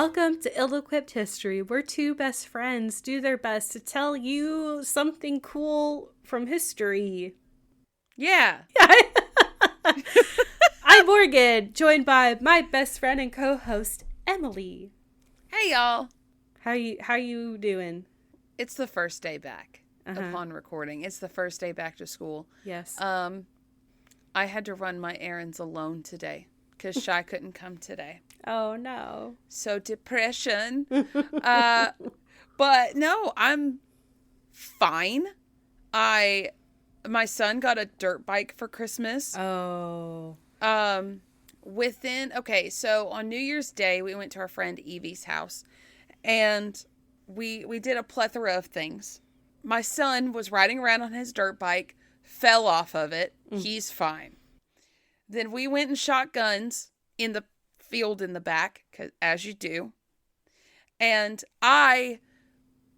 Welcome to Ill-Equipped History, where two best friends do their best to tell you something cool from history. Yeah. I'm Morgan, joined by my best friend and co-host, Emily. Hey, y'all. How you doing? It's the first day back upon recording. It's the first day back to school. Yes. I had to run my errands alone today because Shy couldn't come today. Oh, no. So depression. But no, I'm fine. My son got a dirt bike for Christmas. Oh. So on New Year's Day, we went to our friend Evie's house, and we did a plethora of things. My son was riding around on his dirt bike, fell off of it. He's fine. Then we went and shot guns in the field in the back, as you do. And I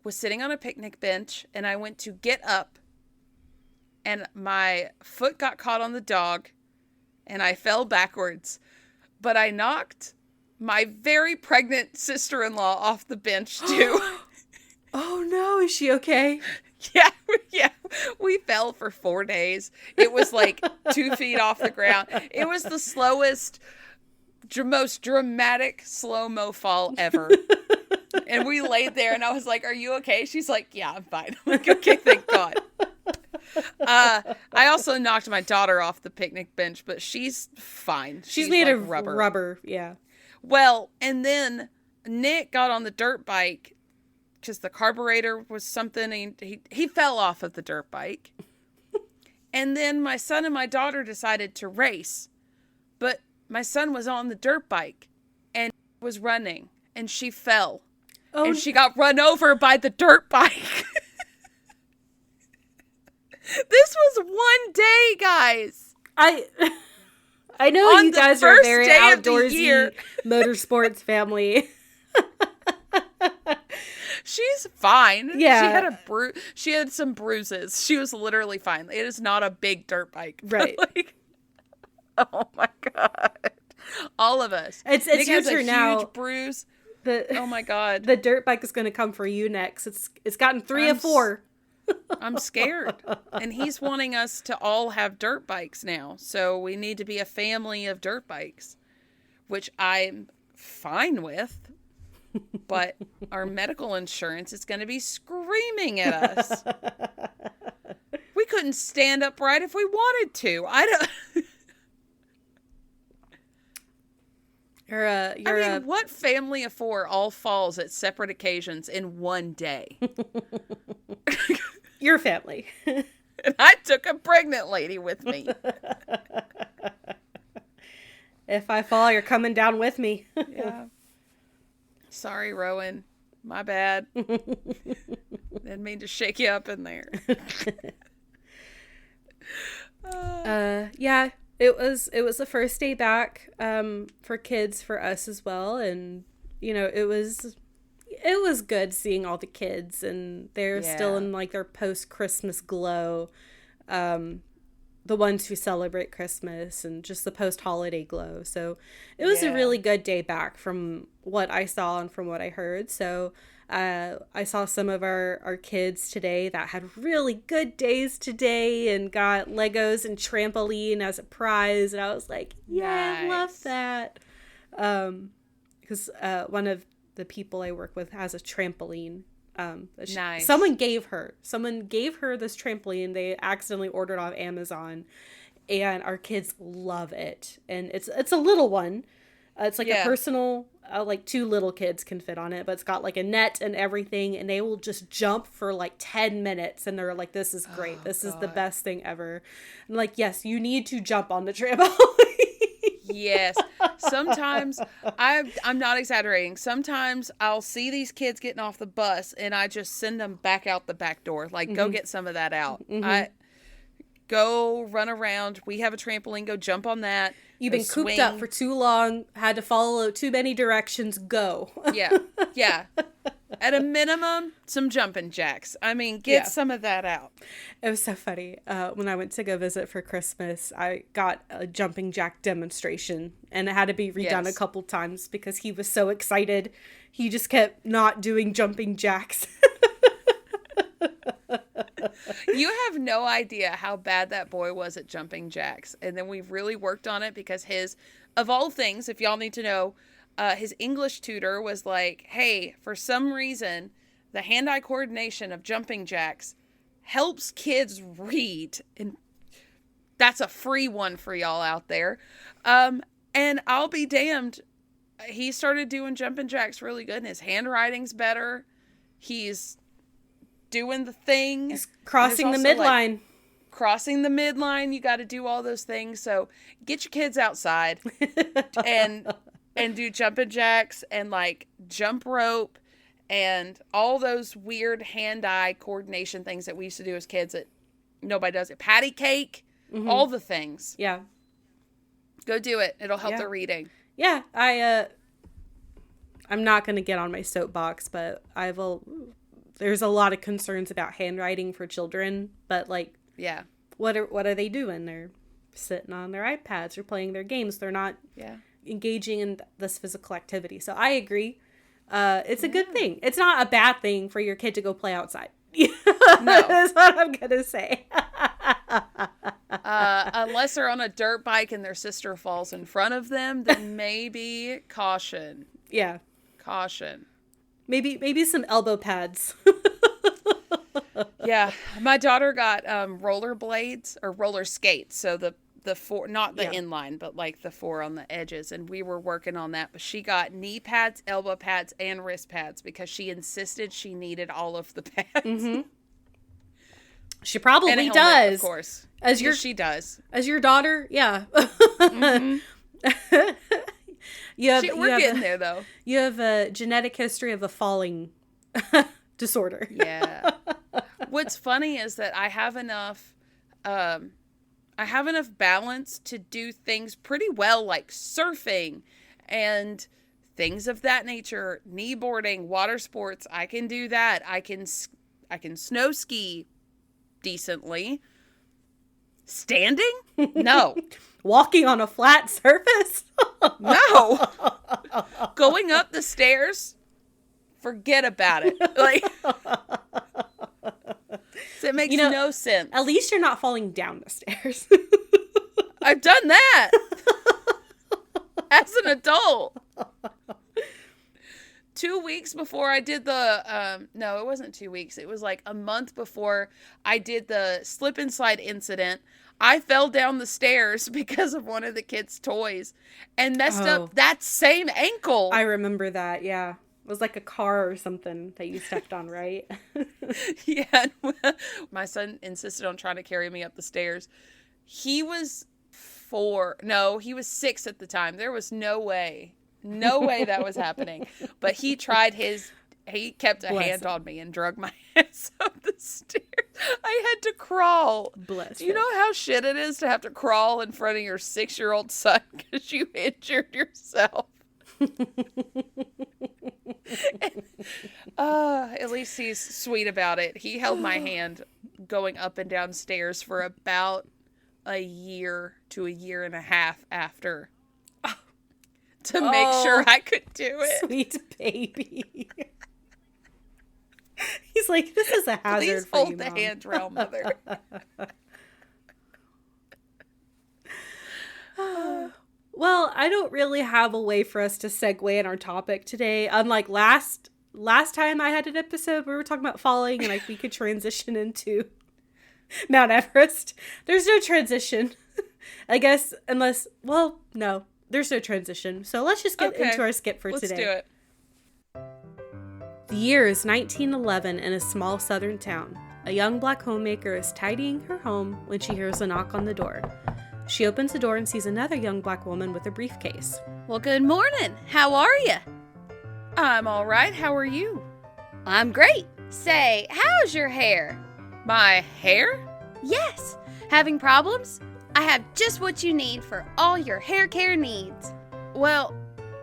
was sitting on a picnic bench, and I went to get up, and my foot got caught on the dog, and I fell backwards. But I knocked my very pregnant sister-in-law off the bench, too. Oh, no. Is she okay? Yeah. We fell for 4 days. It was like 2 feet off the ground. It was the slowest, most dramatic slow-mo fall ever. And we laid there, and I was like, "Are you okay?" She's like, "Yeah, I'm fine." I'm like, "Okay, thank God." I also knocked my daughter off the picnic bench, but she's fine. She's made like of rubber. Rubber, yeah. Well, and then Nick got on the dirt bike because the carburetor was something, and he fell off of the dirt bike. And then my son and my daughter decided to race, but my son was on the dirt bike and was running, and she fell. Oh, and she got run over by the dirt bike. This was one day, guys. I know on you guys are a very outdoorsy motorsports family. She's fine. Yeah. She had some bruises. She was literally fine. It is not a big dirt bike. Right. Oh my God. All of us. It's Nick your has turn a now. Huge bruise. Oh my God. The dirt bike is going to come for you next. It's gotten 3 of 4. I'm scared. And he's wanting us to all have dirt bikes now. So we need to be a family of dirt bikes, which I'm fine with. But our medical insurance is going to be screaming at us. We couldn't stand upright if we wanted to. What family of 4 all falls at separate occasions in one day? Your family. And I took a pregnant lady with me. If I fall, you're coming down with me. Yeah. Sorry, Rowan. My bad. Didn't mean to shake you up in there. Yeah, it was the first day back for kids, for us as well, and it was good seeing all the kids, and they're still in like their post-Christmas glow. The ones who celebrate Christmas and just the post-holiday glow. So it was a really good day back from what I saw and from what I heard. So I saw some of our kids today that had really good days today and got Legos and trampoline as a prize. And I was like, yeah, nice. I love that. Because one of the people I work with has a trampoline. Nice. Someone gave her this trampoline. They accidentally ordered off Amazon, and our kids love it. And it's a little one. It's like a personal, like 2 little kids can fit on it, but it's got like a net and everything, and they will just jump for like 10 minutes, and they're like, "This is great. This is the best thing ever." I'm like, yes, you need to jump on the trampoline. Yes. Sometimes, I'm not exaggerating. Sometimes I'll see these kids getting off the bus, and I just send them back out the back door. Like, go get some of that out. Go run around. We have a trampoline. Go jump on that. You've been cooped up for too long. Had to follow too many directions. Go. Yeah. At a minimum, some jumping jacks. I mean, get some of that out. It was so funny. When I went to go visit for Christmas, I got a jumping jack demonstration, and it had to be redone a couple times because he was so excited. He just kept not doing jumping jacks. You have no idea how bad that boy was at jumping jacks. And then we really worked on it because of all things, if y'all need to know, his English tutor was like, hey, for some reason, the hand-eye coordination of jumping jacks helps kids read. And that's a free one for y'all out there. And I'll be damned. He started doing jumping jacks really good, and his handwriting's better. He's doing the thing. He's crossing the midline. Crossing the midline. You got to do all those things. So get your kids outside and do jumping jacks and like jump rope and all those weird hand-eye coordination things that we used to do as kids that nobody does it. Patty cake, all the things. Yeah. Go do it. It'll help their reading. Yeah. I'm not going to get on my soapbox, but there's a lot of concerns about handwriting for children, but like, what are they doing? They're sitting on their iPads or playing their games. They're not engaging in this physical activity. So I agree. It's a good thing. It's not a bad thing for your kid to go play outside. No. That's what I'm going to say. Unless they're on a dirt bike and their sister falls in front of them, then maybe caution. Yeah. Caution. Maybe some elbow pads. Yeah. My daughter got roller blades or roller skates. So the four, not the inline, but like the four on the edges. And we were working on that. But she got knee pads, elbow pads, and wrist pads because she insisted she needed all of the pads. Mm-hmm. She probably and a helmet, does. Of course. She does. As your daughter, yeah. Mm-hmm. We're getting there, though. You have a genetic history of a falling disorder. Yeah. What's funny is that I have enough balance to do things pretty well, like surfing and things of that nature, kneeboarding, water sports. I can do that. I can snow ski decently. Standing? No. Walking on a flat surface? No. Going up the stairs? Forget about it. Like, so it makes no sense. At least you're not falling down the stairs. I've done that. As an adult. 2 weeks before I did no, it wasn't 2 weeks. It was like a month before I did the slip and slide incident. I fell down the stairs because of one of the kids' toys and messed up that same ankle. I remember that. Yeah. It was like a car or something that you stepped on, right? Yeah. My son insisted on trying to carry me up the stairs. He was 4. No, he was 6 at the time. There was no way that was happening. But he tried he kept a hand on me and drug my ass up the stairs. I had to crawl. Bless Do you know how shit it is to have to crawl in front of your 6-year-old son because you injured yourself? At least he's sweet about it. He held my hand going up and down stairs for about a year to a year and a half after to make sure I could do it. Sweet baby. He's like, this is a hazard. Please for hold you, the Mom. handrail, Mother. Well, I don't really have a way for us to segue in our topic today. Unlike last time I had an episode, we were talking about falling and we could transition into Mount Everest. There's no transition, I guess, unless, well, no, there's no transition. So let's just get into our skit for today. Let's do it. The year is 1911 in a small southern town. A young black homemaker is tidying her home when she hears a knock on the door. She opens the door and sees another young black woman with a briefcase. Well, good morning. How are you? I'm all right. How are you? I'm great. Say, how's your hair? My hair? Yes. Having problems? I have just what you need for all your hair care needs. Well,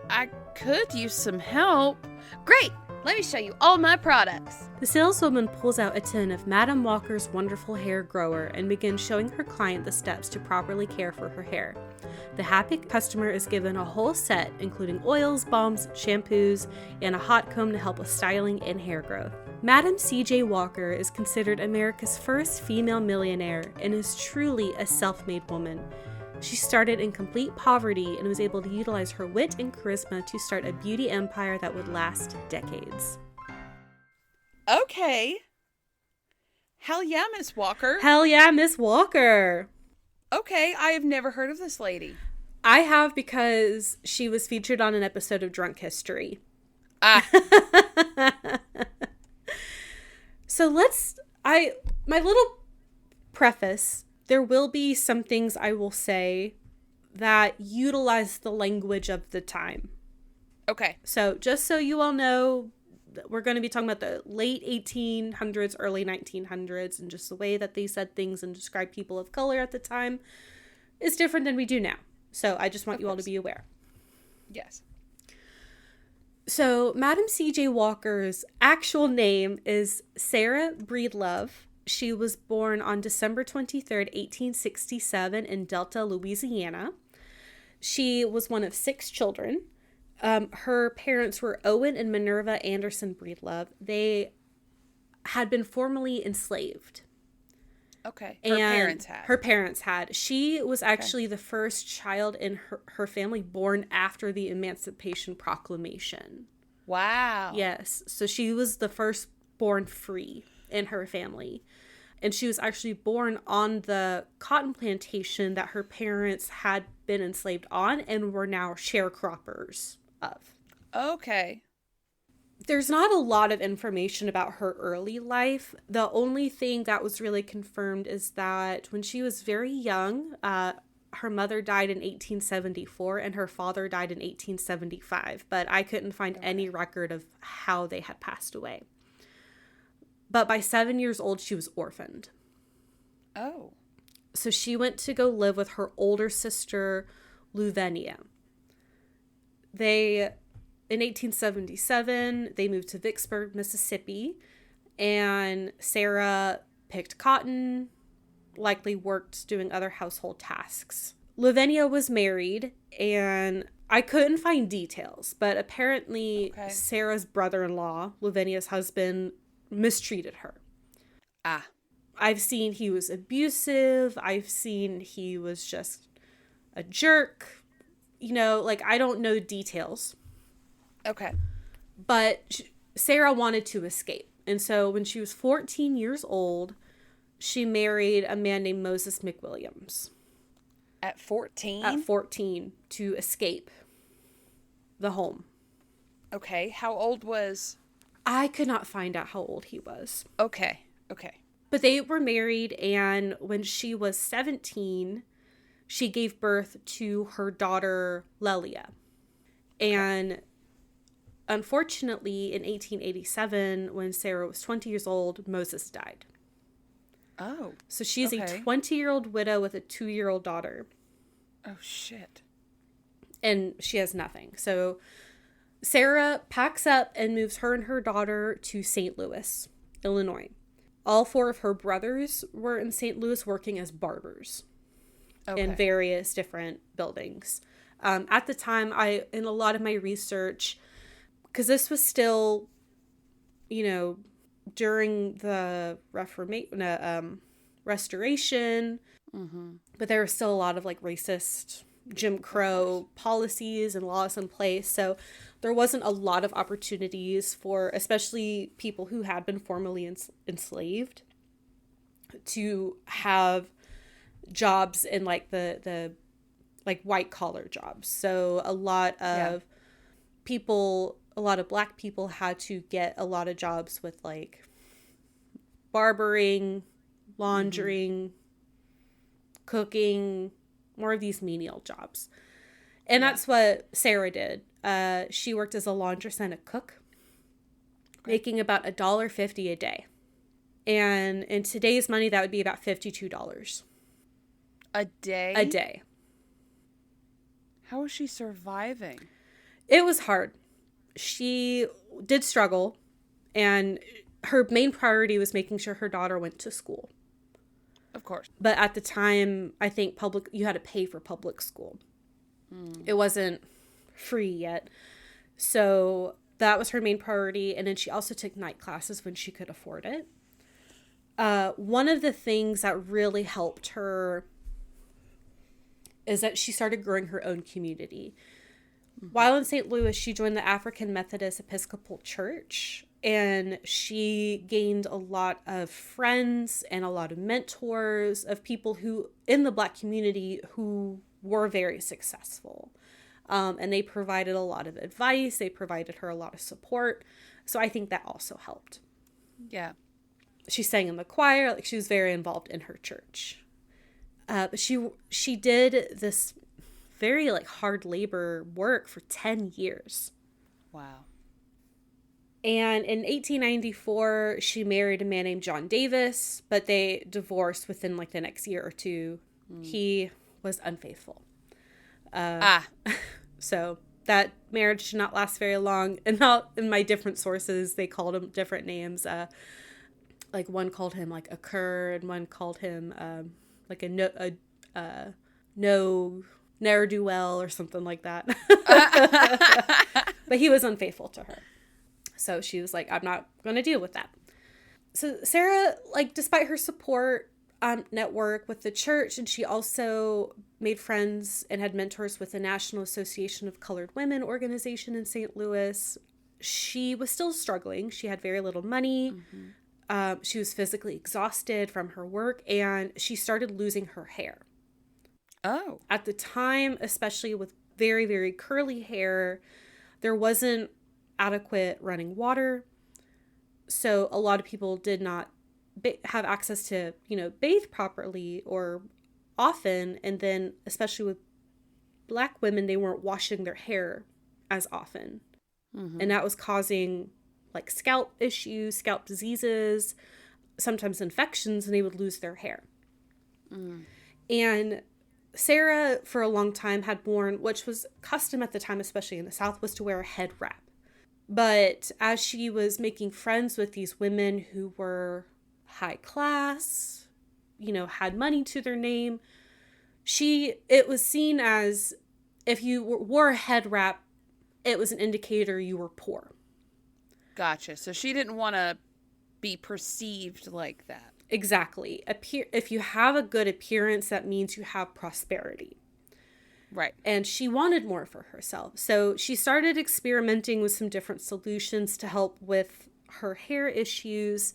I could use some help. Great. Let me show you all my products. The saleswoman pulls out a tin of Madame Walker's wonderful hair grower and begins showing her client the steps to properly care for her hair. The happy customer is given a whole set, including oils, balms, shampoos, and a hot comb to help with styling and hair growth. Madame C.J. Walker is considered America's first female millionaire and is truly a self-made woman. She started in complete poverty and was able to utilize her wit and charisma to start a beauty empire that would last decades. Okay. Hell yeah, Miss Walker. Hell yeah, Miss Walker. Okay, I have never heard of this lady. I have, because she was featured on an episode of Drunk History. Ah. So my little preface, there will be some things I will say that utilize the language of the time. Okay. So just so you all know, we're going to be talking about the late 1800s, early 1900s, and just the way that they said things and described people of color at the time is different than we do now. So I just want you all to be aware. Yes. So Madam C.J. Walker's actual name is Sara Breedlove. She was born on December 23rd, 1867 in Delta, Louisiana. She was one of 6 children. Her parents were Owen and Minerva Anderson Breedlove. They had been formerly enslaved. Okay. Her parents had. She was actually the first child in her family born after the Emancipation Proclamation. Wow. Yes. So she was the first born free in her family. And she was actually born on the cotton plantation that her parents had been enslaved on and were now sharecroppers of. Okay. There's not a lot of information about her early life. The only thing that was really confirmed is that when she was very young, her mother died in 1874 and her father died in 1875. But I couldn't find any record of how they had passed away. But by 7 years old, she was orphaned. Oh. So she went to go live with her older sister, Luvenia. In 1877, they moved to Vicksburg, Mississippi, and Sara picked cotton, likely worked doing other household tasks. Luvenia was married, and I couldn't find details, but apparently Sara's brother-in-law, Luvenia's husband, mistreated her. Ah. I've seen he was abusive. I've seen he was just a jerk. You know, like, I don't know details. Okay. But Sara wanted to escape. And so when she was 14 years old, she married a man named Moses McWilliams. At 14? At 14, to escape the home. Okay. How old was... I could not find out how old he was. Okay. But they were married, and when she was 17, she gave birth to her daughter, Lelia. And unfortunately, in 1887, when Sara was 20 years old, Moses died. Oh. So she's a 20-year-old widow with a 2-year-old daughter. Oh, shit. And she has nothing. So Sara packs up and moves her and her daughter to St. Louis, Illinois. All 4 of her brothers were in St. Louis working as barbers in various different buildings. At the time, in a lot of my research, because this was still, during the Restoration, but there was still a lot of racist Jim Crow policies and laws in place. So there wasn't a lot of opportunities for, especially people who had been formerly enslaved, to have jobs in the white collar jobs. So a lot of Black people had to get a lot of jobs with barbering, laundering, cooking, more of these menial jobs. And that's what Sara did. She worked as a laundress and a cook, making about $1.50 a day. And in today's money, that would be about $52. A day? A day. How was she surviving? It was hard. she did struggle, and her main priority was making sure her daughter went to school. Of course. But at the time, I think you had to pay for public school. It wasn't free yet. So that was her main priority. And then she also took night classes when she could afford it. One of the things that really helped her is that she started growing her own community. While in St. Louis, she joined the African Methodist Episcopal Church, and she gained a lot of friends and a lot of mentors of people who in the Black community who were very successful. And they provided a lot of advice. They provided her a lot of support. So I think that also helped. Yeah. She sang in the choir. Like, she was very involved in her church. But she did this very like hard labor work for 10 years. Wow. And in 1894, she married a man named John Davis, but they divorced within like the next year or two. He was unfaithful. So that marriage did not last very long. And now in my different sources, they called him different names. Like one called him like a cur, and one called him like a no ne'er-do-well or something like that. But he was unfaithful to her. So she was like, I'm not going to deal with that. So Sara, like, despite her support network with the church, and she also made friends and had mentors with the National Association of Colored Women organization in St. Louis, she was still struggling. She had very little money. She was physically exhausted from her work, and she started losing her hair. Oh. At the time, especially with very, very curly hair, there wasn't adequate running water. So a lot of people did not have access to, bathe properly or often. And then, especially with Black women, they weren't washing their hair as often. And that was causing like scalp issues, scalp diseases, sometimes infections, and they would lose their hair. And Sara, for a long time, had worn, which was custom at the time, especially in the South, was to wear a head wrap. But as she was making friends with these women who were high class, had money to their name, it was seen as if you wore a head wrap, it was an indicator you were poor. Gotcha. So she didn't want to be perceived like that. Exactly. If you have a good appearance, that means you have prosperity. Right. And she wanted more for herself. So she started experimenting with some different solutions to help with her hair issues.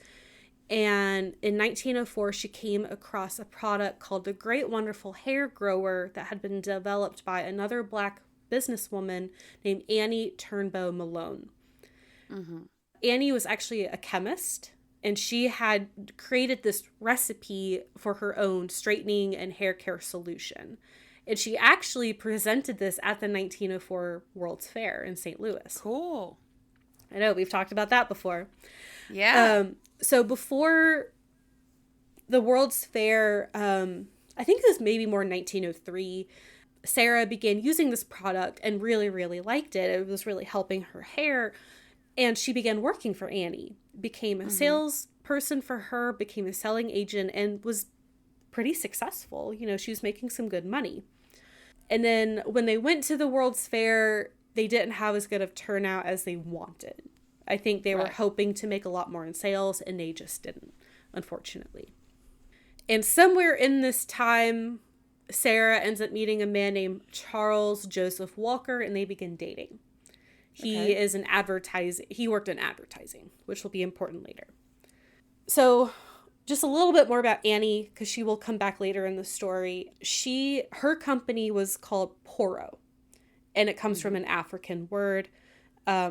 And in 1904, she came across a product called the Great Wonderful Hair Grower that had been developed by another Black businesswoman named Annie Turnbow Malone. Annie was actually a chemist, and she had created this recipe for her own straightening and hair care solution. And she actually presented this at the 1904 World's Fair in St. Louis. Cool. I know, we've talked about that before. Yeah. So before the World's Fair, I think it was maybe more 1903, Sara began using this product and really, really liked it. It was really helping her hair. And she began working for Annie, became a salesperson for her, became a selling agent, and was pretty successful. She was making some good money. And then when they went to the World's Fair, they didn't have as good of turnout as they wanted. I think they were hoping to make a lot more in sales, and they just didn't, unfortunately. And somewhere in this time, Sara ends up meeting a man named Charles Joseph Walker, and they begin dating. He is he worked in advertising, which will be important later. So just a little bit more about Annie, because she will come back later in the story. Her company was called Poro, and it comes from an African word.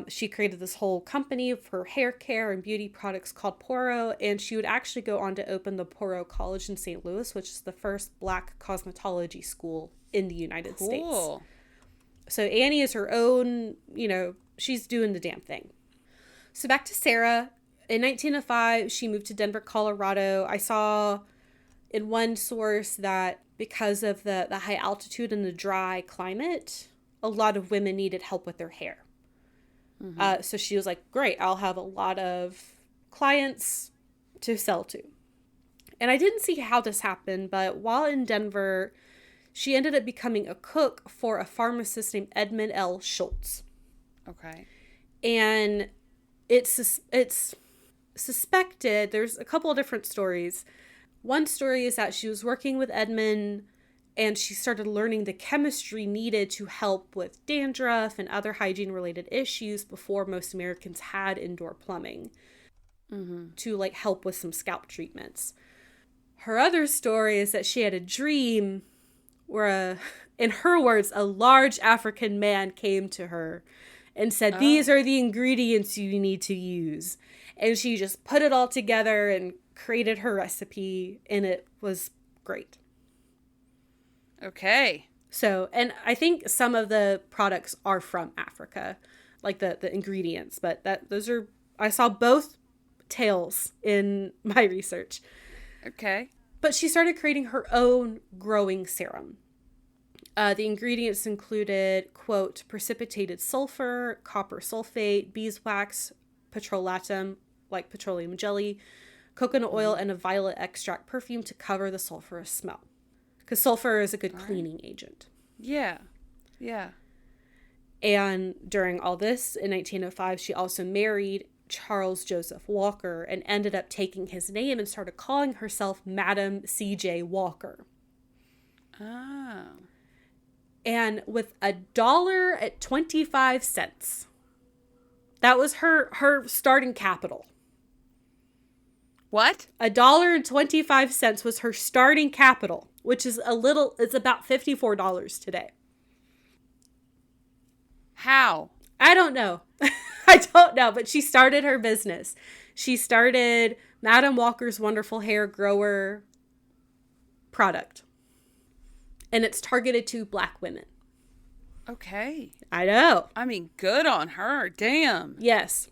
She created this whole company for hair care and beauty products called Poro, and she would actually go on to open the Poro College in St. Louis, which is the first Black cosmetology school in the United States. So Annie is her own, she's doing the damn thing. So back to Sara. In 1905, she moved to Denver, Colorado. I saw in one source that because of the high altitude and the dry climate, a lot of women needed help with their hair. So she was like, great, I'll have a lot of clients to sell to. And I didn't see how this happened, but while in Denver, she ended up becoming a cook for a pharmacist named Edmund L. Schultz. Okay. And it's suspected, there's a couple of different stories. One story is that she was working with Edmund and she started learning the chemistry needed to help with dandruff and other hygiene-related issues before most Americans had indoor plumbing to like help with some scalp treatments. Her other story is that she had a dream where, in her words, a large African man came to her and said, these are the ingredients you need to use. And she just put it all together and created her recipe, and it was great. Okay. So, and I think some of the products are from Africa, like the ingredients, but I saw both tales in my research. Okay. But she started creating her own growing serum. The ingredients included, quote, precipitated sulfur, copper sulfate, beeswax, petrolatum, like petroleum jelly, coconut oil, and a violet extract perfume to cover the sulfurous smell. Because sulfur is a good cleaning agent. Yeah. Yeah. And during all this, in 1905, she also married Charles Joseph Walker and ended up taking his name and started calling herself Madam C.J. Walker. Oh. And with $1.25, that was her starting capital. What? $1.25 was her starting capital, which is it's about $54 today. How? I don't know. I don't know, but she started her business. She started Madam Walker's Wonderful Hair Grower product. And it's targeted to Black women. Okay. I know. I mean, good on her. Damn. Yes.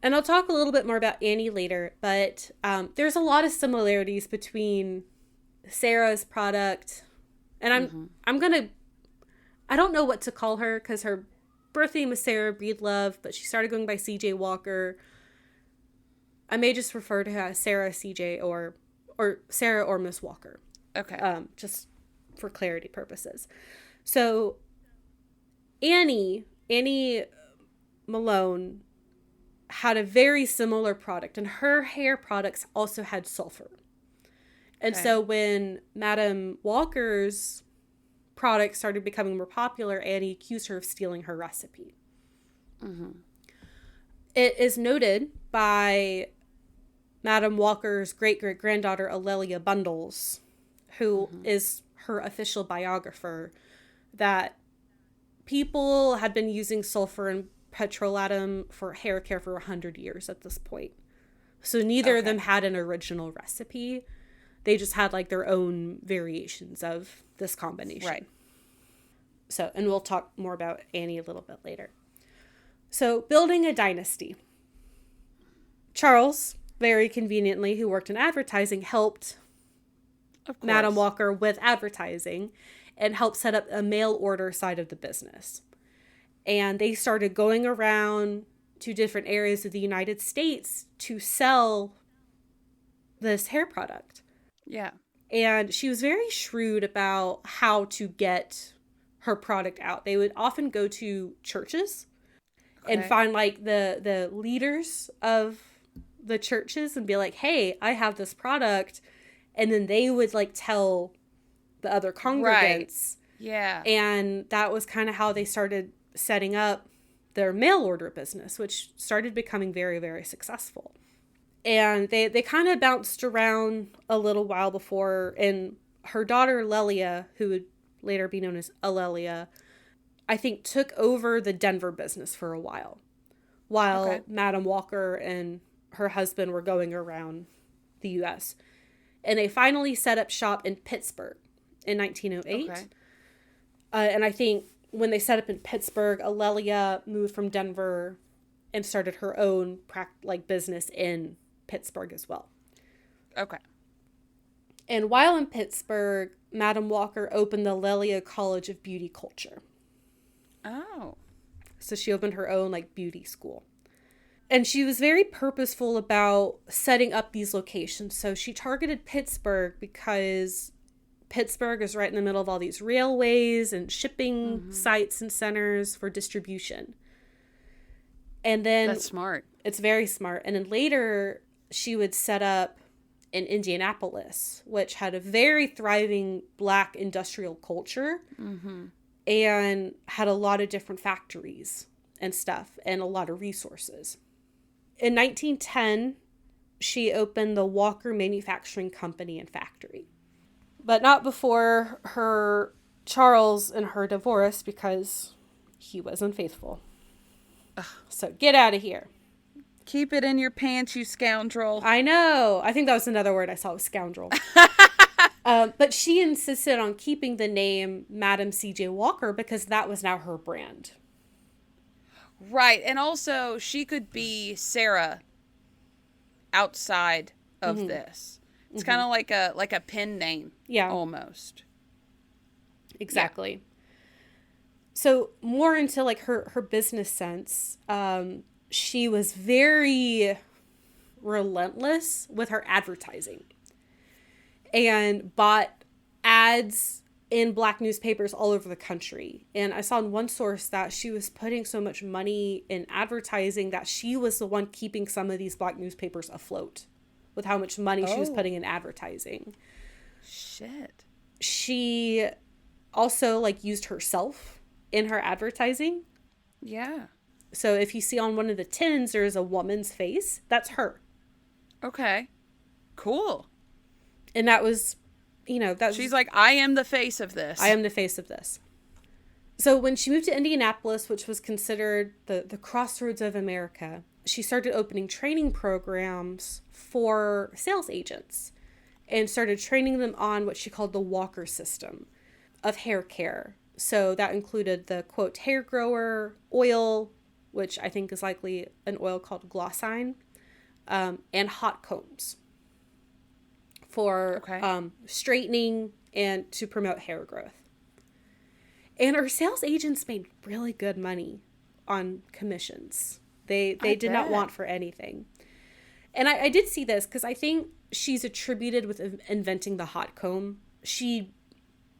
And I'll talk a little bit more about Annie later, but there's a lot of similarities between Sara's product. And I don't know what to call her because her birth name is Sara Breedlove, but she started going by CJ Walker. I may just refer to her as Sara CJ or Sara or Miss Walker. Okay. Just for clarity purposes. So Annie Malone had a very similar product, and her hair products also had sulfur. And so when Madam Walker's products started becoming more popular, Annie accused her of stealing her recipe. It is noted by Madam Walker's great-great-granddaughter, Alelia Bundles, who is her official biographer, that people had been using sulfur and petrolatum for hair care for 100 years at this point. So neither of them had an original recipe. They just had like their own variations of this combination. Right. So, and we'll talk more about Annie a little bit later. So, building a dynasty. Charles, very conveniently, who worked in advertising, helped Madam Walker with advertising and helped set up a mail order side of the business. And they started going around to different areas of the United States to sell this hair product. Yeah. And she was very shrewd about how to get her product out. They would often go to churches and find like the leaders of the churches and be like, hey, I have this product. And then they would like tell the other congregants. Right. Yeah. And that was kind of how they started setting up their mail order business, which started becoming very, very successful. And they kind of bounced around a little while before, and her daughter Lelia, who would later be known as Alelia, I think took over the Denver business for a while Madam Walker and her husband were going around the U.S. And they finally set up shop in Pittsburgh in 1908. Okay. And I think when they set up in Pittsburgh, Alelia moved from Denver and started her own business in Pittsburgh as well. Okay. And while in Pittsburgh, Madam Walker opened the Lelia College of Beauty Culture. Oh. So she opened her own like beauty school. And she was very purposeful about setting up these locations. So she targeted Pittsburgh because Pittsburgh is right in the middle of all these railways and shipping sites and centers for distribution. And then that's smart. It's very smart. And then later she would set up in Indianapolis, which had a very thriving Black industrial culture and had a lot of different factories and stuff and a lot of resources. In 1910, she opened the Walker Manufacturing Company and Factory. But not before her Charles and her divorce because he was unfaithful. Ugh. So get out of here. Keep it in your pants, you scoundrel. I know. I think that was another word I saw was scoundrel. But she insisted on keeping the name Madam C.J. Walker because that was now her brand. Right. And also, she could be Sara outside of this. It's kind of like a pen name. Yeah. Almost. Exactly. Yeah. So more into like her business sense, she was very relentless with her advertising and bought ads in Black newspapers all over the country. And I saw in one source that she was putting so much money in advertising that she was the one keeping some of these Black newspapers afloat with how much money she was putting in advertising. Shit. She also like used herself in her advertising. Yeah. So if you see on one of the tins, there's a woman's face. That's her. Okay. Cool. And that was, she's like, I am the face of this. I am the face of this. So when she moved to Indianapolis, which was considered the crossroads of America, she started opening training programs for sales agents and started training them on what she called the Walker system of hair care. So that included the, quote, hair grower, oil, which I think is likely an oil called glossine, and hot combs for straightening and to promote hair growth. And her sales agents made really good money on commissions. They did not want for anything. And I did see this because I think she's attributed with inventing the hot comb. She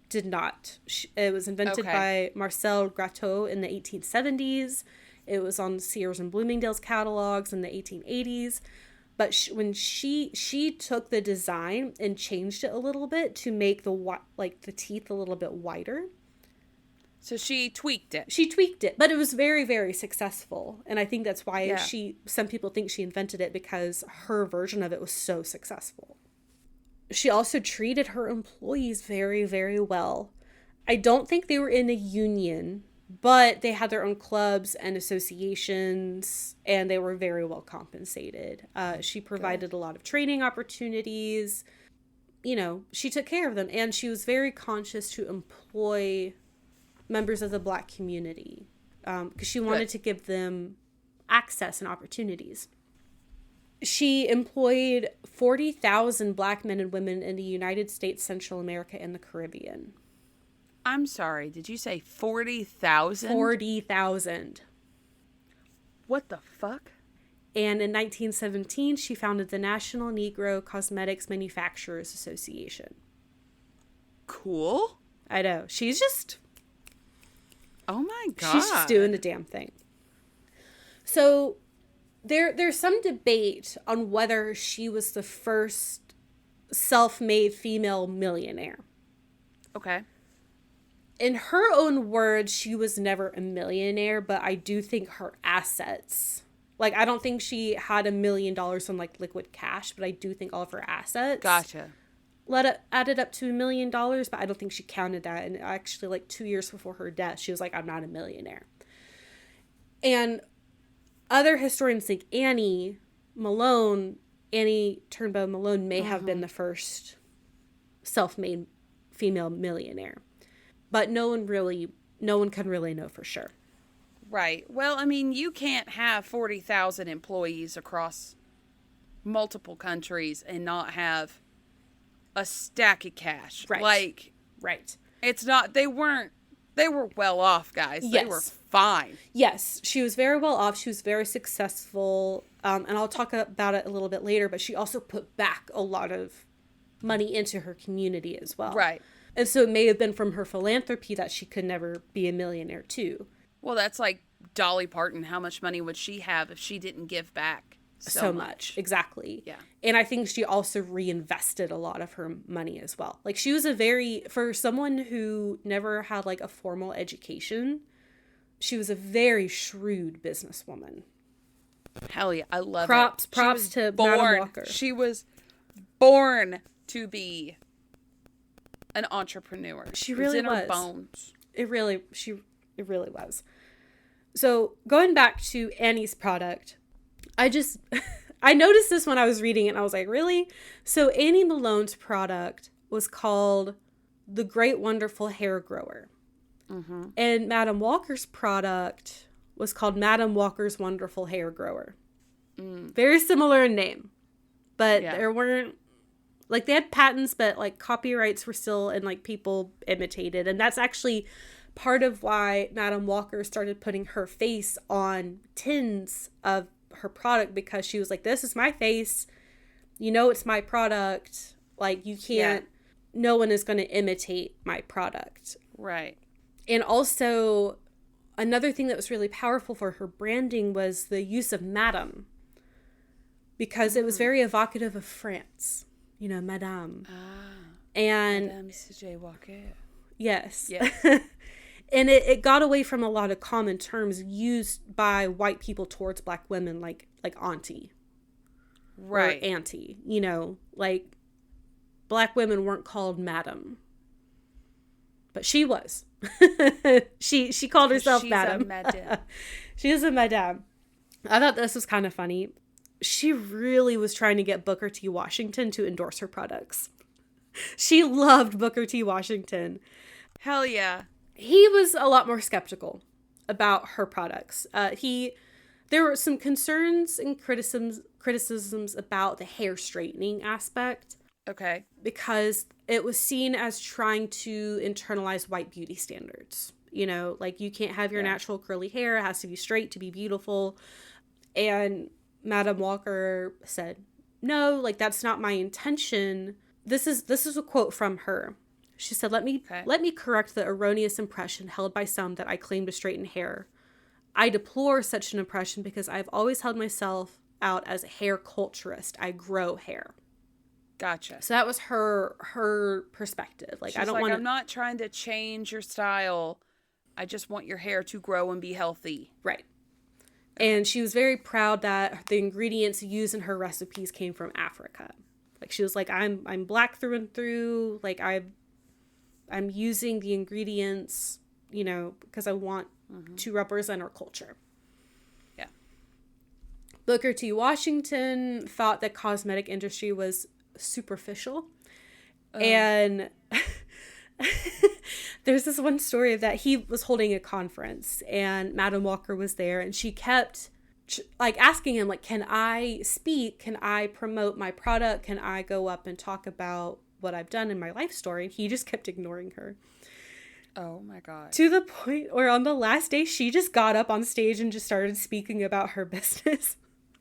did not. It was invented by Marcel Gratteau in the 1870s. It was on Sears and Bloomingdale's catalogs in the 1880s. But when she took the design and changed it a little bit to make the teeth a little bit wider. So she tweaked it. She tweaked it, but it was very, very successful. And I think that's why some people think she invented it because her version of it was so successful. She also treated her employees very, very well. I don't think they were in a union, but they had their own clubs and associations, and they were very well compensated. She provided a lot of training opportunities. She took care of them, and she was very conscious to employ members of the Black community because she wanted to give them access and opportunities. She employed 40,000 Black men and women in the United States, Central America, and the Caribbean. I'm sorry, did you say 40,000? 40,000. What the fuck? And in 1917, she founded the National Negro Cosmetics Manufacturers Association. Cool. I know. She's just... Oh my God. She's just doing the damn thing. So there's some debate on whether she was the first self-made female millionaire. Okay. In her own words, she was never a millionaire, but I do think her assets, I don't think she had $1 million on liquid cash, but I do think all of her assets added up to $1 million, but I don't think she counted that. And actually 2 years before her death, she was like, I'm not a millionaire. And other historians think Annie Turnbow Malone may have been the first self-made female millionaire. But no one can really know for sure. Right. Well, I mean, you can't have 40,000 employees across multiple countries and not have a stack of cash. Right. It's not, they weren't They were well off, guys. Yes. They were fine. Yes, she was very well off. She was very successful. And I'll talk about it a little bit later, but she also put back a lot of money into her community as well. Right. And so it may have been from her philanthropy that she could never be a millionaire too. Well, that's like Dolly Parton. How much money would she have if she didn't give back so much? Exactly. Yeah. And I think she also reinvested a lot of her money as well. Like, she was for someone who never had like a formal education, she was a very shrewd businesswoman. Hell yeah. I love props it. Props to Madam Walker. She was born to be an entrepreneur. She really was. was. In her bones. It really was. So going back to Annie's product, I noticed this when I was reading it and I was like, really? So Annie Malone's product was called the Great Wonderful Hair Grower. Mm-hmm. And Madam Walker's product was called Madam Walker's Wonderful Hair Grower. Very similar in name, but there weren't, like, they had patents, but like copyrights were still, and like people imitated. And that's actually part of why Madam Walker started putting her face on tins of her product, because she was like, this is my face, it's my product, like, you can't, no one is going to imitate my product. Right. And also another thing that was really powerful for her branding was the use of Madame, because it was very evocative of France, Madame. And Madame C.J. Walker. Yes. And it got away from a lot of common terms used by white people towards black women, like auntie. Right. Or auntie. Like, black women weren't called madam. But she was. she called herself madam. She is a madam. I thought this was kind of funny. She really was trying to get Booker T. Washington to endorse her products. She loved Booker T. Washington. Hell yeah. He was a lot more skeptical about her products. There were some concerns and criticisms about the hair straightening aspect. Okay. Because it was seen as trying to internalize white beauty standards. Like, you can't have your natural curly hair. It has to be straight to be beautiful. And Madam Walker said, no, like, that's not my intention. This is a quote from her. She said, let me correct the erroneous impression held by some that I claim to straighten hair. I deplore such an impression because I've always held myself out as a hair culturist. I grow hair. Gotcha. So that was her perspective. Like, she's I'm not trying to change your style. I just want your hair to grow and be healthy. Right. And she was very proud that the ingredients used in her recipes came from Africa. Like, she was like, I'm black through and through. Like, I'm using the ingredients, because I want to represent our culture. Yeah. Booker T. Washington thought the cosmetic industry was superficial. And there's this one story that he was holding a conference and Madam Walker was there, and she kept asking him, like, can I speak? Can I promote my product? Can I go up and talk about what I've done in my life story? And he just kept ignoring her. Oh my God. To the point where on the last day, she just got up on stage and just started speaking about her business.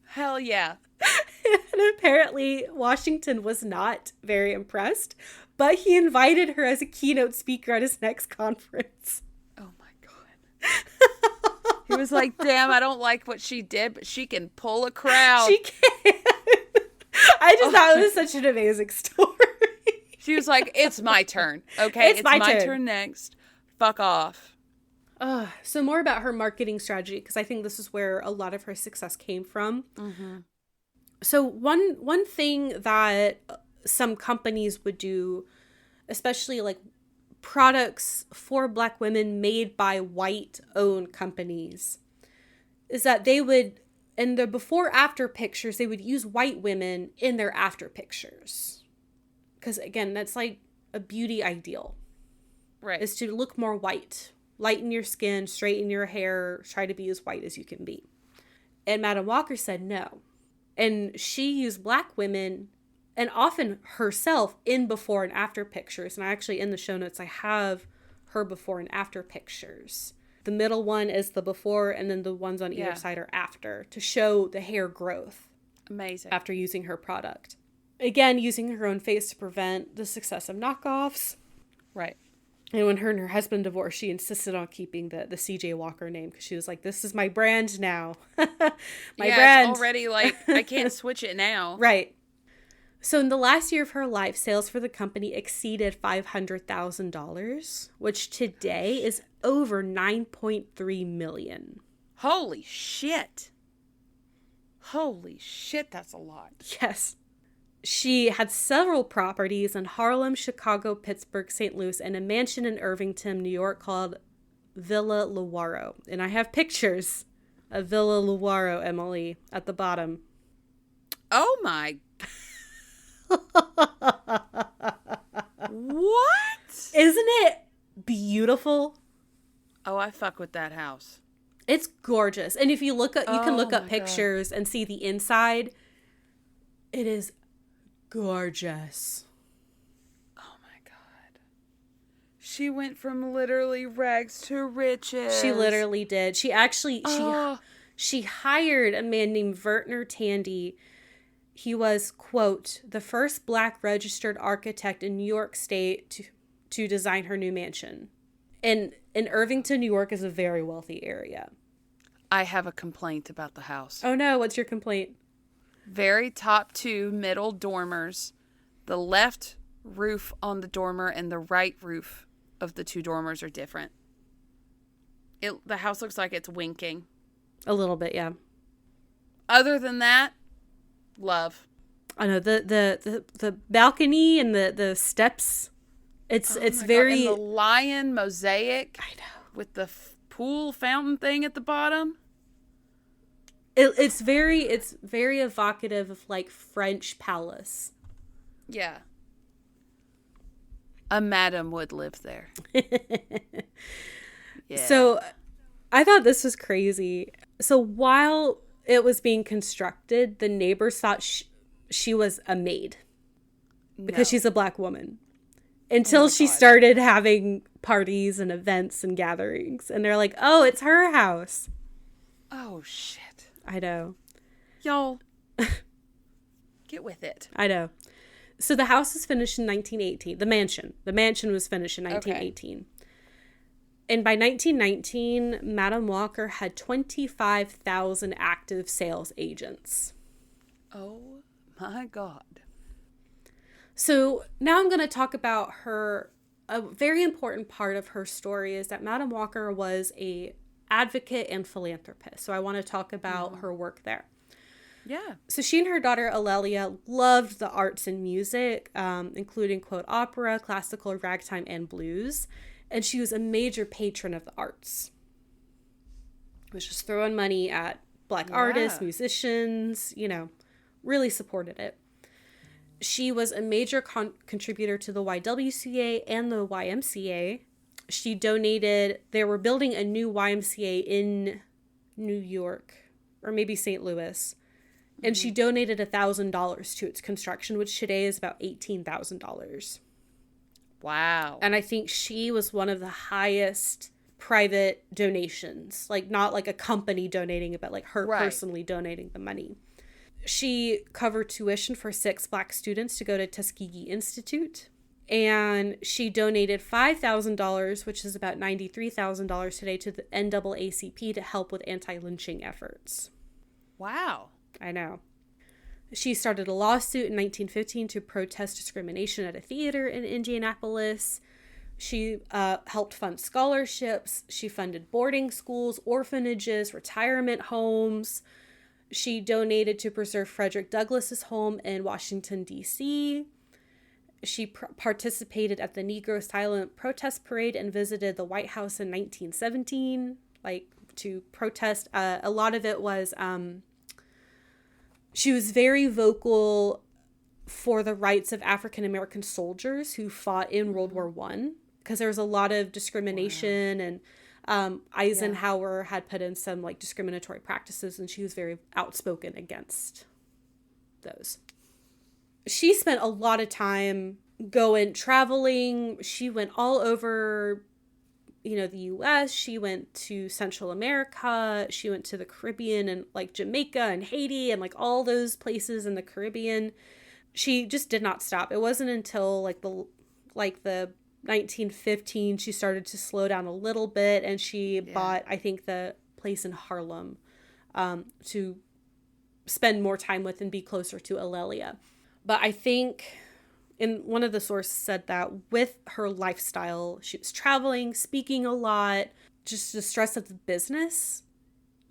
Hell yeah. And apparently Washington was not very impressed, but he invited her as a keynote speaker at his next conference. Oh my God. He was like, damn, I don't like what she did, but she can pull a crowd. She can. I just thought it was such an amazing story. She was like, it's my turn. Okay, it's my turn next. Fuck off. So more about her marketing strategy, because I think this is where a lot of her success came from. Mm-hmm. So one thing that some companies would do, especially like products for black women made by white-owned companies, is that they would, in the before-after pictures, they would use white women in their after pictures. Because, again, that's like a beauty ideal. Right. Is to look more white. Lighten your skin, straighten your hair, try to be as white as you can be. And Madam Walker said no. And she used black women, and often herself, in before and after pictures. And I actually, in the show notes, I have her before and after pictures. The middle one is the before, and then the ones on either side are after, to show the hair growth. Amazing. After using her product. Again, using her own face to prevent the success of knockoffs. Right. And when her and her husband divorced, she insisted on keeping the CJ Walker name, because she was like, this is my brand now. my brand. It's already like, I can't switch it now. Right. So in the last year of her life, sales for the company exceeded $500,000, which today is over $9.3 million. Holy shit. Holy shit, that's a lot. Yes. She had several properties in Harlem, Chicago, Pittsburgh, St. Louis, and a mansion in Irvington, New York called Villa Luaro. And I have pictures of Villa Luaro, Emily, at the bottom. Oh my. What? Isn't it beautiful? Oh, I fuck with that house. It's gorgeous. And if you look up, you can look up pictures and see the inside. It is gorgeous. Oh my God. She went from literally rags to riches. She literally did. She actually, she hired a man named Vertner Tandy. He was, quote, the first Black registered architect in New York State to design her new mansion. And Irvington, New York is a very wealthy area. I have a complaint about the house. Oh no, what's your complaint? Very top two middle dormers. The left roof on the dormer and the right roof of the two dormers are different. The house looks like it's winking. A little bit, yeah. Other than that, love. I know the balcony and the steps. It's very. God. And the lion mosaic. I know. With the pool fountain thing at the bottom. It's very evocative of like French palace. Yeah. A madam would live there. Yeah. So I thought this was crazy. So while it was being constructed, the neighbors thought she was a maid because she's a Black woman. Until she started having parties and events and gatherings. And they're like, oh, it's her house. Oh, shit. I know. Y'all, get with it. I know. So the house was finished in 1918. The mansion was finished in 1918. Okay. And by 1919, Madam Walker had 25,000 active sales agents. Oh, my God. So now I'm going to talk about her. A very important part of her story is that Madam Walker was a advocate and philanthropist. So I want to talk about her work there. Yeah. So she and her daughter Alelia loved the arts and music, including, quote, opera, classical, ragtime, and blues. And she was a major patron of the arts. Was just throwing money at Black artists, musicians, really supported it. She was a major contributor to the YWCA and the YMCA. She donated, they were building a new YMCA in New York, or maybe St. Louis. And she donated $1,000 to its construction, which today is about $18,000. Wow. And I think she was one of the highest private donations. Like, not like a company donating it, but like her personally donating the money. She covered tuition for 6 Black students to go to Tuskegee Institute. And she donated $5,000, which is about $93,000 today, to the NAACP to help with anti-lynching efforts. Wow. I know. She started a lawsuit in 1915 to protest discrimination at a theater in Indianapolis. She helped fund scholarships. She funded boarding schools, orphanages, retirement homes. She donated to preserve Frederick Douglass's home in Washington, D.C. She participated at the Negro Silent Protest Parade and visited the White House in 1917, to protest. A lot of it was, she was very vocal for the rights of African American soldiers who fought in World War I, because there was a lot of discrimination, and Eisenhower had put in some discriminatory practices, and she was very outspoken against those. She spent a lot of time traveling. She went all over the US. She went to Central America. She went to the Caribbean and like Jamaica and Haiti and like all those places in the Caribbean. She just did not stop. It wasn't until like the 1915 she started to slow down a little bit, and she bought, I think, the place in Harlem to spend more time with and be closer to Alelia. But I think in one of the sources said that with her lifestyle, she was traveling, speaking a lot, just the stress of the business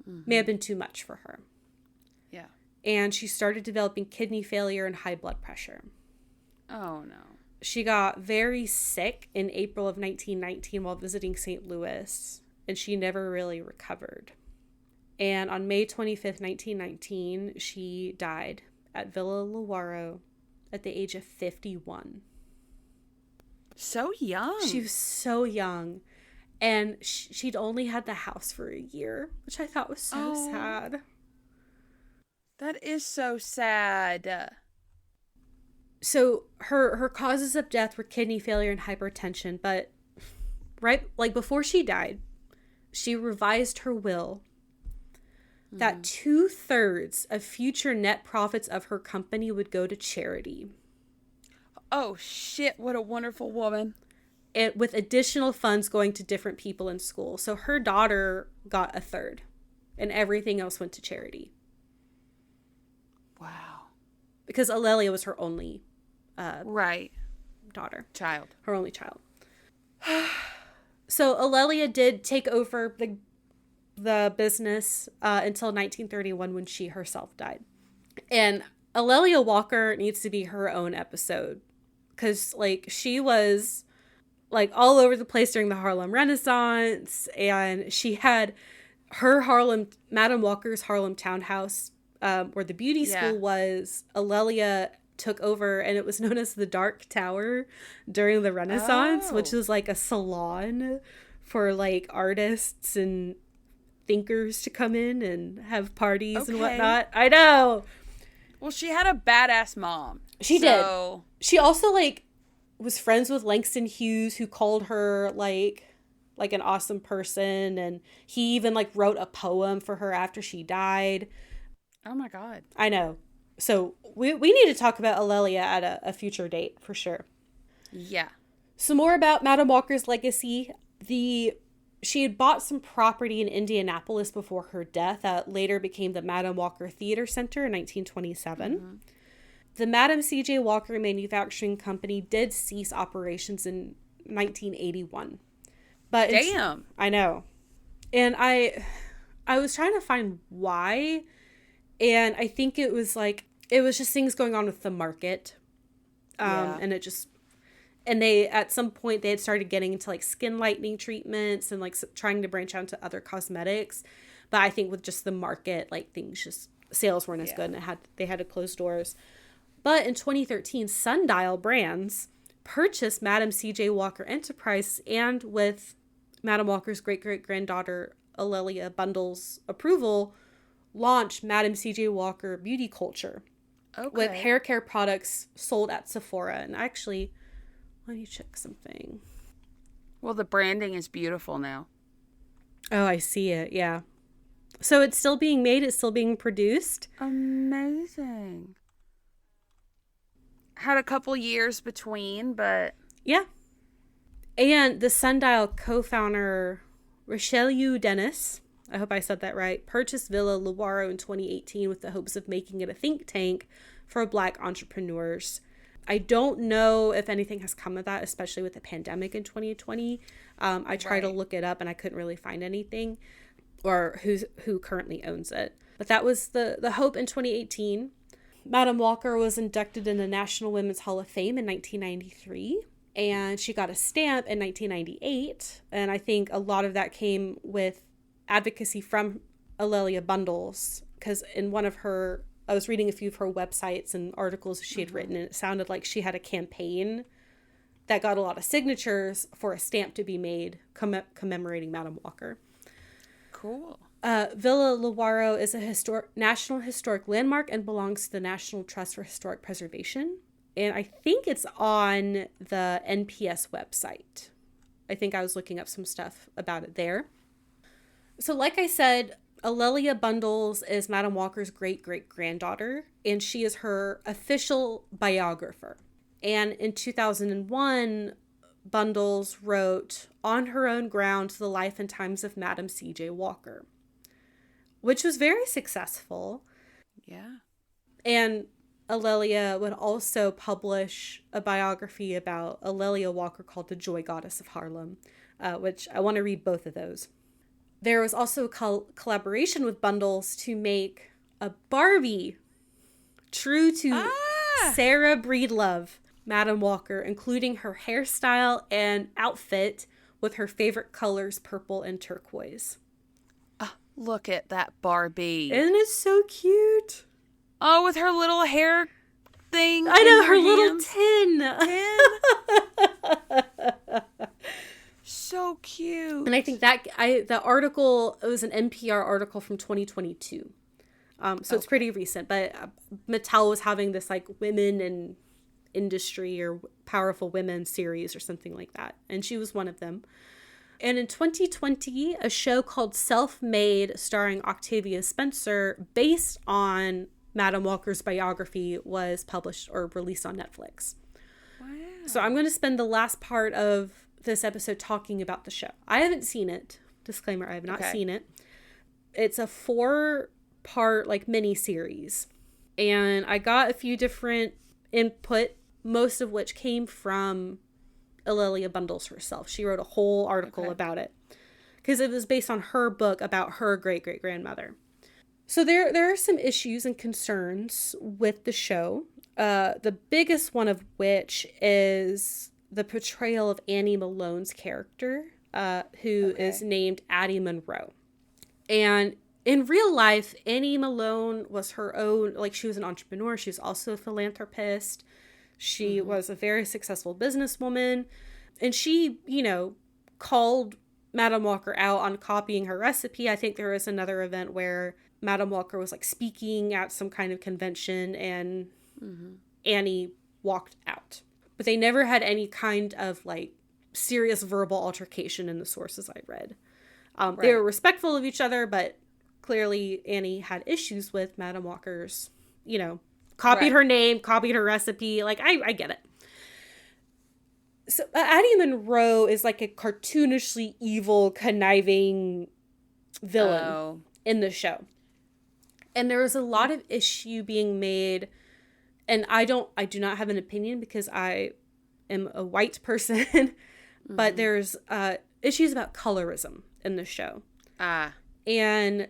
may have been too much for her. Yeah. And she started developing kidney failure and high blood pressure. Oh, no. She got very sick in April of 1919 while visiting St. Louis, and she never really recovered. And on May 25th, 1919, she died at Villa Lewaro at the age of 51. So young. She was so young. And she'd only had the house for a year, which I thought was so sad. That is so sad. So her causes of death were kidney failure and hypertension, but before she died, she revised her will that 2/3 of future net profits of her company would go to charity. Oh, shit. What a wonderful woman. With additional funds going to different people in school. So her daughter got 1/3, and everything else went to charity. Wow. Because Alelia was her only daughter. Child. Her only child. So Alelia did take over the business until 1931 when she herself died. And Alelia Walker needs to be her own episode. Because, she was, all over the place during the Harlem Renaissance. And she had her Madame Walker's Harlem townhouse, where the beauty school was. Alelia took over, and it was known as the Dark Tower during the Renaissance, which was a salon for artists and thinkers to come in and have parties and whatnot. I know. Well, she had a badass mom. She did. She also was friends with Langston Hughes, who called her an awesome person, and he even wrote a poem for her after she died. Oh my God. I know. So we need to talk about Alelia at a future date for sure. Yeah. Some more about Madame Walker's legacy. She had bought some property in Indianapolis before her death that later became the Madame Walker Theater Center in 1927. Mm-hmm. The Madame C.J. Walker Manufacturing Company did cease operations in 1981. But damn. I know. And I was trying to find why, and I think it was just things going on with the market. And they, at some point, they had started getting into skin lightening treatments and trying to branch out into other cosmetics. But I think with just the market, sales weren't as good, and they had to close doors. But in 2013, Sundial Brands purchased Madame C.J. Walker Enterprises, and with Madame Walker's great-great-granddaughter Alelia Bundle's approval, launched Madame C.J. Walker Beauty Culture with hair care products sold at Sephora. And actually, let me check something. Well, the branding is beautiful now. Oh, I see it. Yeah. So it's still being made. It's still being produced. Amazing. Had a couple years between, but... Yeah. And the Sundial co-founder, Richelieu Dennis, I hope I said that right, purchased Villa Lewaro in 2018 with the hopes of making it a think tank for Black entrepreneurs. I don't know if anything has come of that, especially with the pandemic in 2020. I tried to look it up, and I couldn't really find anything or who currently owns it. But that was the hope in 2018. Madame Walker was inducted in the National Women's Hall of Fame in 1993, and she got a stamp in 1998. And I think a lot of that came with advocacy from Alelia Bundles, because in one of her... I was reading a few of her websites and articles she had written, and it sounded like she had a campaign that got a lot of signatures for a stamp to be made commemorating Madame Walker. Cool. Villa Lewaro is a National Historic Landmark and belongs to the National Trust for Historic Preservation. And I think it's on the NPS website. I think I was looking up some stuff about it there. So like I said, Alelia Bundles is Madam Walker's great-great-granddaughter, and she is her official biographer. And in 2001, Bundles wrote On Her Own Ground, The Life and Times of Madam C.J. Walker, which was very successful. Yeah. And Alelia would also publish a biography about Alelia Walker called The Joy Goddess of Harlem, which I want to read both of those. There was also a collaboration with Bundles to make a Barbie true to Sara Breedlove, Madam Walker, including her hairstyle and outfit with her favorite colors, purple and turquoise. Look at that Barbie. Isn't it so cute? Oh, with her little hair thing. I know, her little tin. So cute. And I think that the article, it was an NPR article from 2022. So it's pretty recent, but Mattel was having this like women in industry or powerful women series or something like that. And she was one of them. And in 2020, a show called Self-Made, starring Octavia Spencer, based on Madam Walker's biography, was published or released on Netflix. Wow. So I'm going to spend the last part of this episode talking about the show. I haven't seen it. Disclaimer, I have not seen it. It's a 4-part like mini series. And I got a few different input, most of which came from Alelia Bundles herself. She wrote a whole article about it because it was based on her book about her great-great-grandmother. So there are some issues and concerns with the show. The biggest one of which is the portrayal of Annie Malone's character, who is named Addie Monroe. And in real life, Annie Malone was her own, like she was an entrepreneur. She was also a philanthropist. She was a very successful businesswoman. And she, called Madam Walker out on copying her recipe. I think there was another event where Madam Walker was like speaking at some kind of convention and Annie walked out. But they never had any kind of like serious verbal altercation in the sources I read. They were respectful of each other, but clearly Annie had issues with Madam Walker's, copied her name, copied her recipe. Like, I get it. So Addie Monroe is like a cartoonishly evil, conniving villain in the show. And there was a lot of issue being made, and I do not have an opinion because I am a white person, but there's issues about colorism in the show. And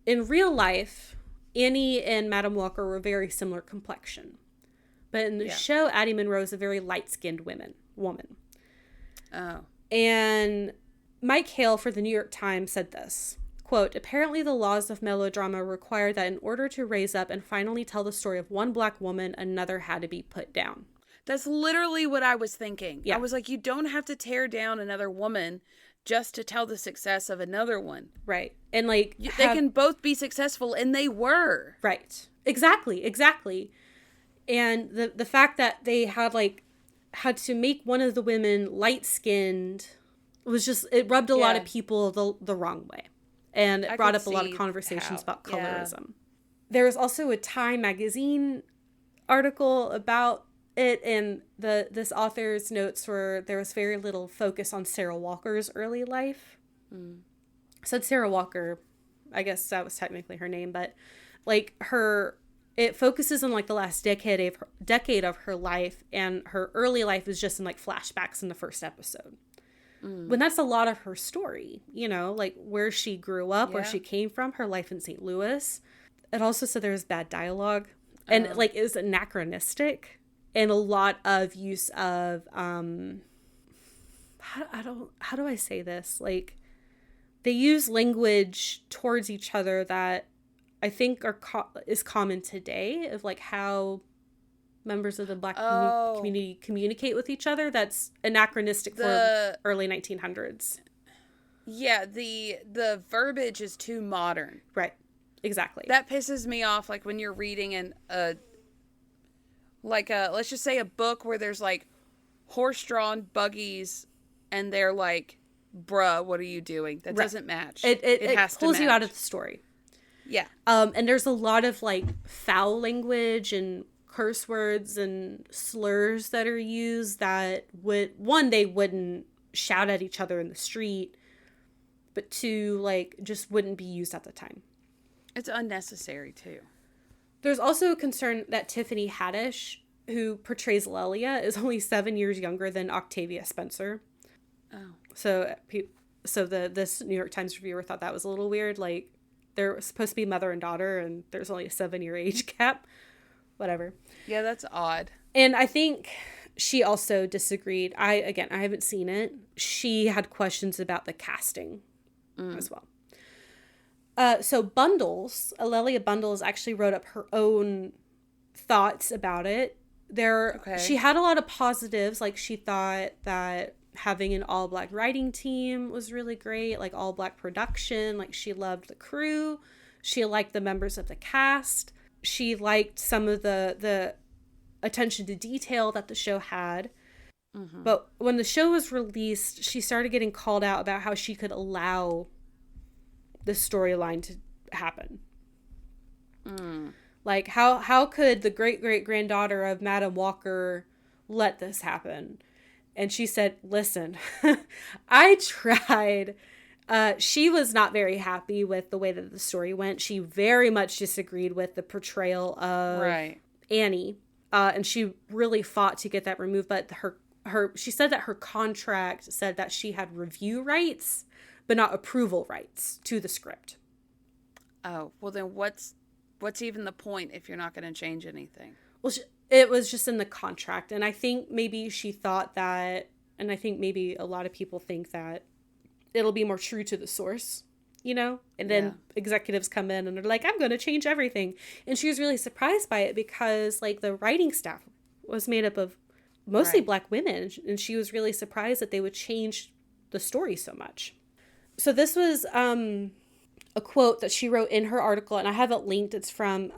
in real life, Annie and Madam Walker were very similar complexion. But in the show, Addie Monroe is a very light-skinned woman. And Mike Hale for the New York Times said this, quote, "Apparently the laws of melodrama require that in order to raise up and finally tell the story of one black woman, another had to be put down." That's literally what I was thinking. Yeah. I was like, you don't have to tear down another woman just to tell the success of another one. Right. And like they can both be successful, and they were. Right. Exactly. And the fact that they had to make one of the women light-skinned was just, it rubbed a lot of people the wrong way. And it brought up a lot of conversations about colorism. There was also a Time magazine article about it, and this author's notes were there was very little focus on Sarah Walker's early life. Said Sarah Walker, I guess that was technically her name, but like it focuses on like the last decade of her life, and her early life is just in like flashbacks in the first episode. When that's a lot of her story, like where she grew up, where she came from, her life in St. Louis. It also said there was bad dialogue, and like it was anachronistic, and a lot of use of how do I say this? Like they use language towards each other that I think is common today, of like how members of the Black community communicate with each other. That's anachronistic for early 1900s. Yeah, the verbiage is too modern. Right. Exactly. That pisses me off. Like when you're reading let's just say a book where there's like horse-drawn buggies and they're like, bruh, what are you doing? That doesn't match. It has to pulls you match. out of the story. Yeah. And there's a lot of like foul language and curse words and slurs that are used that they wouldn't shout at each other in the street, but two, like, just wouldn't be used at the time. It's unnecessary too. There's also a concern that Tiffany Haddish, who portrays Lelia, is only 7 years younger than Octavia Spencer. Oh. So this New York Times reviewer thought that was a little weird. Like, they're supposed to be mother and daughter, and there's only a 7-year age gap. Whatever. Yeah, that's odd. And I think she also disagreed. I haven't seen it. She had questions about the casting as well. So Bundles, Alelia Bundles, actually wrote up her own thoughts about it. She had a lot of positives. Like, she thought that having an all-black writing team was really great, like all-black production. Like, she loved the crew. She liked the members of the cast. She liked some of the attention to detail that the show had. Mm-hmm. But when the show was released, she started getting called out about how she could allow the storyline to happen. Like, how could the great-great-granddaughter of Madam Walker let this happen? And she said, listen, I tried. She was not very happy with the way that the story went. She very much disagreed with the portrayal of Annie. And she really fought to get that removed. But she said that her contract said that she had review rights, but not approval rights to the script. Oh, well then what's even the point if you're not going to change anything? Well, it was just in the contract. And I think maybe she thought that, and I think maybe a lot of people think that it'll be more true to the source, and then executives come in and they're like, I'm going to change everything. And she was really surprised by it because, like, the writing staff was made up of mostly Black women. And she was really surprised that they would change the story so much. So this was a quote that she wrote in her article, and I have it linked. It's from,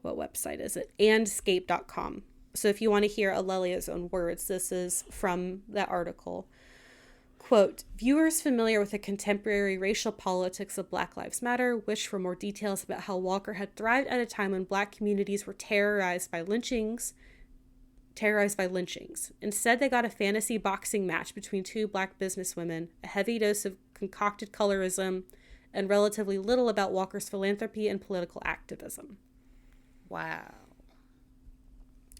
what website is it? Andscape.com. So if you want to hear Alelia's own words, this is from that article. Quote, viewers familiar with the contemporary racial politics of Black Lives Matter wish for more details about how Walker had thrived at a time when Black communities were terrorized by lynchings. Instead, they got a fantasy boxing match between two Black businesswomen, a heavy dose of concocted colorism, and relatively little about Walker's philanthropy and political activism. Wow.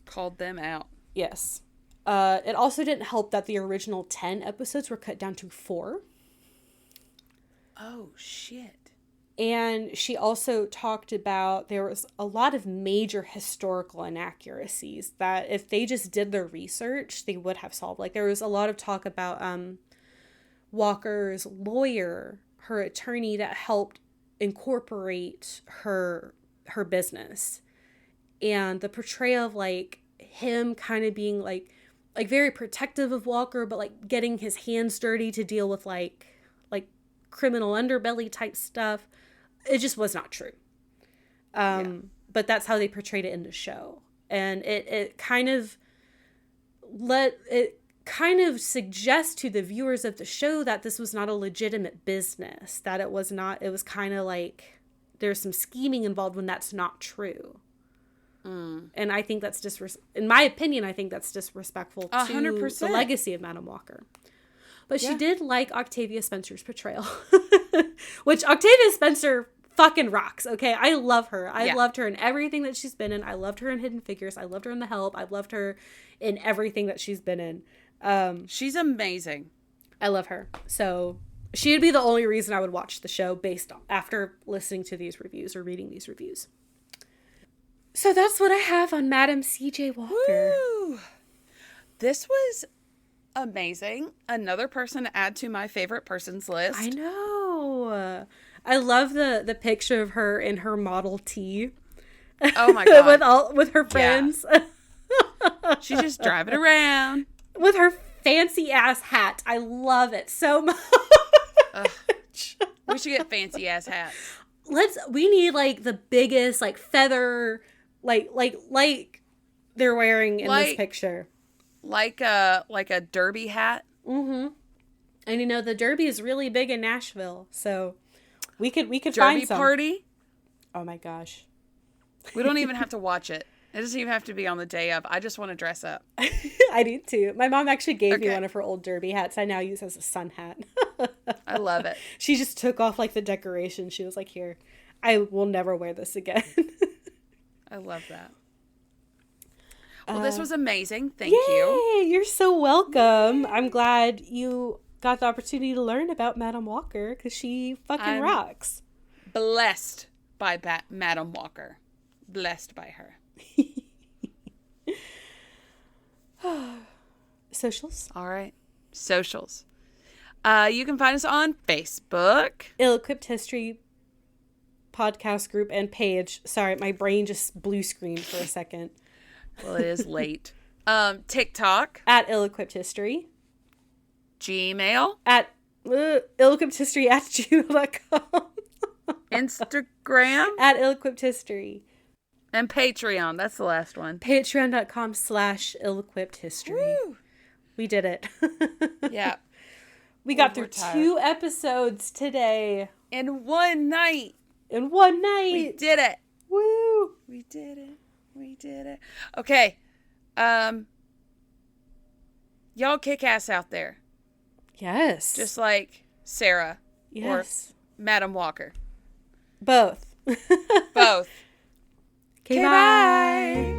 Called them out. Yes. It also didn't help that the original 10 episodes were cut down to 4. Oh, shit. And she also talked about there was a lot of major historical inaccuracies that if they just did their research, they would have solved. Like, there was a lot of talk about Walker's lawyer, her attorney that helped incorporate her business. And the portrayal of, like, him kind of being, like very protective of Walker, but, like, getting his hands dirty to deal with, like criminal underbelly type stuff. It just was not true. But that's how they portrayed it in the show. And it kind of suggests to the viewers of the show that this was not a legitimate business, that it was kind of like there's some scheming involved when that's not true. And I think that's in my opinion, I think that's disrespectful to 100%. The legacy of Madam Walker. But she did like Octavia Spencer's portrayal, which Octavia Spencer fucking rocks. Okay. I love her. I loved her in everything that she's been in. I loved her in Hidden Figures. I loved her in The Help. I loved her in everything that she's been in. She's amazing. I love her. So she would be the only reason I would watch the show after listening to these reviews or reading these reviews. So that's what I have on Madam C.J. Walker. Woo! This was amazing. Another person to add to my favorite persons list. I know. I love the picture of her in her Model T. Oh my god. with her friends. Yeah. She's just driving around with her fancy ass hat. I love it so much. We should get fancy ass hats. We need like the biggest like feather like they're wearing in this picture. Like a derby hat. Mm-hmm. And you know, the Derby is really big in Nashville, so we could Derby find some. party? Oh my gosh. We don't even have to watch it. It doesn't even have to be on the day of. I just want to dress up. I do too. My mom actually gave me one of her old Derby hats I now use as a sun hat. I love it. She just took off like the decoration. She was like, here, I will never wear this again. I love that. Well, this was amazing. Thank you. You're so welcome. Yay. I'm glad you got the opportunity to learn about Madam Walker because she fucking rocks. Blessed by Madam Walker. Blessed by her. Socials. All right. Socials. You can find us on Facebook. Ill-Equipped History podcast group and page. Sorry, my brain just blue screened for a second. Well, it is late. TikTok. At Ill-Equipped History. Gmail. At ill-equippedhistory@gmail.com. Instagram. At Ill-Equipped History. And Patreon. That's the last one. Patreon.com/ill-equippedhistory. Woo! We did it. Yeah. We got through 2 episodes today. In one night. We did it. Woo! We did it. Okay. Y'all kick ass out there. Yes. Just like Sara. Yes. Or Madam Walker. Both. Both. Okay, bye.